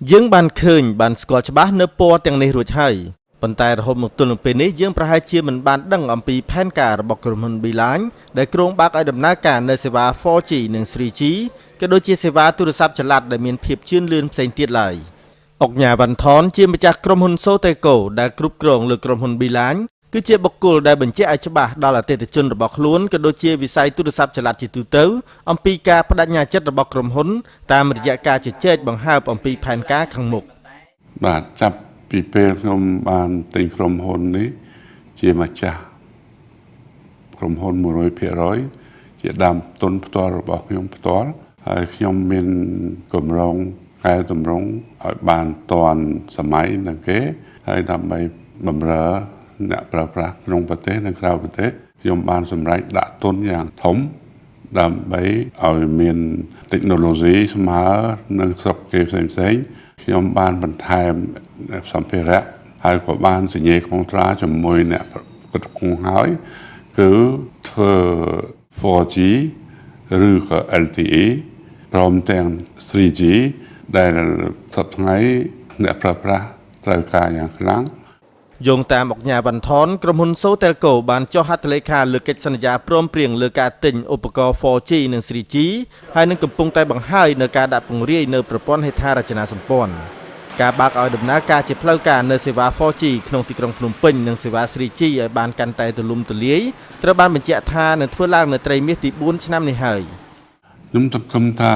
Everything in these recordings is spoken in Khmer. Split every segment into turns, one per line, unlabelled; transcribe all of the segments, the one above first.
យើងបានឃើញបានស្គាល់ច្បាស់នៅពណ៌ទាំងនេះរួចហើយប៉ុន្តែរហូតមកទល់នឹងពេលនេះយើងប្រហែលជាមិនបានដឹងអំពីផែនការរបស់ក្រុមហ៊ុន Beeline ដែលគ្រោងបើកឲ្យដំណើរការនៅសេវា 4G និង 3G ក៏ដូចជាសេវាទូរស័ព្ទចល័តដែលមានភាពជឿនលឿនផ្សេងទៀតឡើយអុកញ៉ាវ៉ាន់ថនជាម្ចាស់ក្រុមហ៊ុន Soteco ដែលគ្រប់គ្រងលើក្រុមហ៊ុន Beeline គឺជាបុគ្គលដែលបញ្ជាក់ឲ្យច្បាស់ដល់អតិថិជនរបស់ខ្លួនក៏ដូចជាវិស័យទូរស័ព្ទចល័តជាទូទៅអំពីការបដិញ្ញាចិត្តរបស់ក្រុមហ៊ុនតាមរយៈការជជែកបង្ហើបអំពីផែនការខាងមុខ
បាទចាប់ពីពេលខ្ញុំបានទិញក្រុមហ៊ុននេះជាម្ចាស់ក្រុមហ៊ុន 100% ជាដើមទុនផ្ទាល់របស់ខ្ញុំផ្ទាល់ហើយខ្ញុំមានគម្រោងកែតម្រង់ឲ្យបានទាន់សម័យនឹងគេហើយដើម្បីបម្រើអ្នកប្រើប្រាស់ក្នុងប្រទេសនិងក្រៅប្រទេសខ្ញុំបានសម្រេចដាក់ទុនយ៉ាងធំដើម្បីឲ្យមាន technology ស្មើនឹងស្រុកគេផ្សេងៗខ្ញុំបានបន្ថែមសម្ភារៈហើយក៏បានសញ្ញាខុងត្រាជាមួយអ្នកផ្គត់ផ្គង់ហើយគឺធ្វើ 4G ឬក៏ LTE ព្រមទាំង 3G ដែលសប្តាហ៍ថ្ងៃអ្នកប្រើប្រាស់ត្រូវការយ៉ាងខ្លាំង
យោងតាមអុកញ៉ាវ៉ាន់ថនក្រុមហ៊ុន Sotelco បានចុះហត្ថលេខាលើកិច្ចសន្យាព្រមព្រៀងលើការទិញឧបករណ៍ 4G និង 3G ហើយនឹងកំពុងតែបង្ហើយនៅការដាក់ពង្រាយនៅប្រព័ន្ធហេដ្ឋារចនាសម្ព័ន្ធការបើកឲ្យដំណើរការជាផ្លូវការនៅសេវា 4G ក្នុងទីក្រុងភ្នំពេញនិងសេវា 3G ឲ្យបានកាន់តែទូលំទូលាយត្រូវបានបញ្ជាក់ថានឹងធ្វើឡើងនៅត្រីមាសទី4ឆ្នាំនេះហើយ
ខ្ញុំសង្ឃឹមថា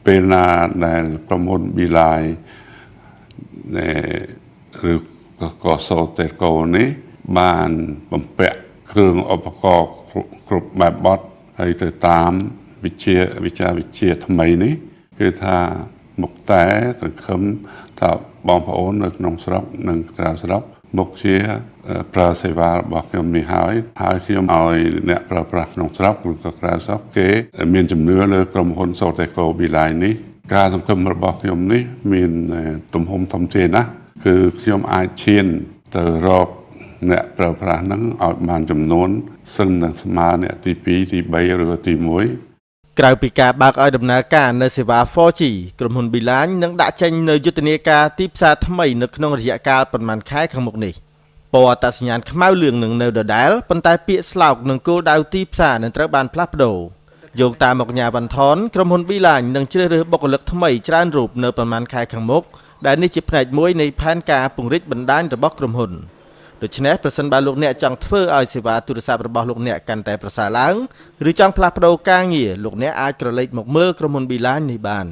ពេលណាដែលក្រុមហ៊ុន Beeline ឬក៏ Sotelco នេះបានបំពាក់គ្រឿងឧបករណ៍គ្រប់បែបបទហើយទៅតាមវិជាថ្មីនេះគឺថាមុខតែសង្ឃឹមថាបងប្អូននៅក្នុងស្រុកនិងក្រៅស្រុកមុខជាប្រើសេវារបស់ខ្ញុំនេះហើយខ្ញុំឲ្យអ្នកប្រើប្រាស់ក្នុងស្រុកឬក៏ក្រៅស្រុកគេមានជំនឿលើក្រុមហ៊ុន Sotelco Beeline នេះការសង្ឃឹមរបស់ខ្ញុំនេះមានទំហំធំធេងណាស់គឺខ្ញុំអាចឈានទៅរកអ្នកប្រើប្រាស់ហ្នឹងឲ្យបានចំនួនសឹងនឹងស្មើអ្នកទី2ទី3ឬក៏ទី1
ក្រៅពីការបើកឲ្យដំណើរការនៅសេវា 4G ក្រុមហ៊ុន Beeline នឹងដាក់ចេញនៅយុទ្ធនាការទីផ្សារថ្មីនៅក្នុងរយៈកាលប៉ុន្មានខែខាងមុខនេះពណ៌អត្តសញ្ញាណខ្មៅលឿងនឹងនៅដដែលប៉ុន្តែពាក្យស្លោកនិងគោលដៅទីផ្សារនឹងត្រូវបានផ្លាស់ប្ដូរយោងតាមអុកញ៉ាវ៉ាន់ថនក្រុមហ៊ុន Beeline នឹងជ្រើសរើសបុគ្គលិកថ្មីច្រើនរូបនៅប៉ុន្មានខែខាងមុខដែលនេះជាផ្នែកមួយនៃផែនការពង្រីកបណ្ដាញរបស់ក្រុមហ៊ុនដូច្នេះប្រសិនបើលោកអ្នកចង់ធ្វើឲ្យសេវាទូរស័ព្ទរបស់លោកអ្នកកាន់តែប្រសើរឡើងឬចង់ផ្លាស់ប្ដូរការងារលោកអ្នកអាចក្រឡេកមកមើលក្រុមហ៊ុន Beeline នេះបាន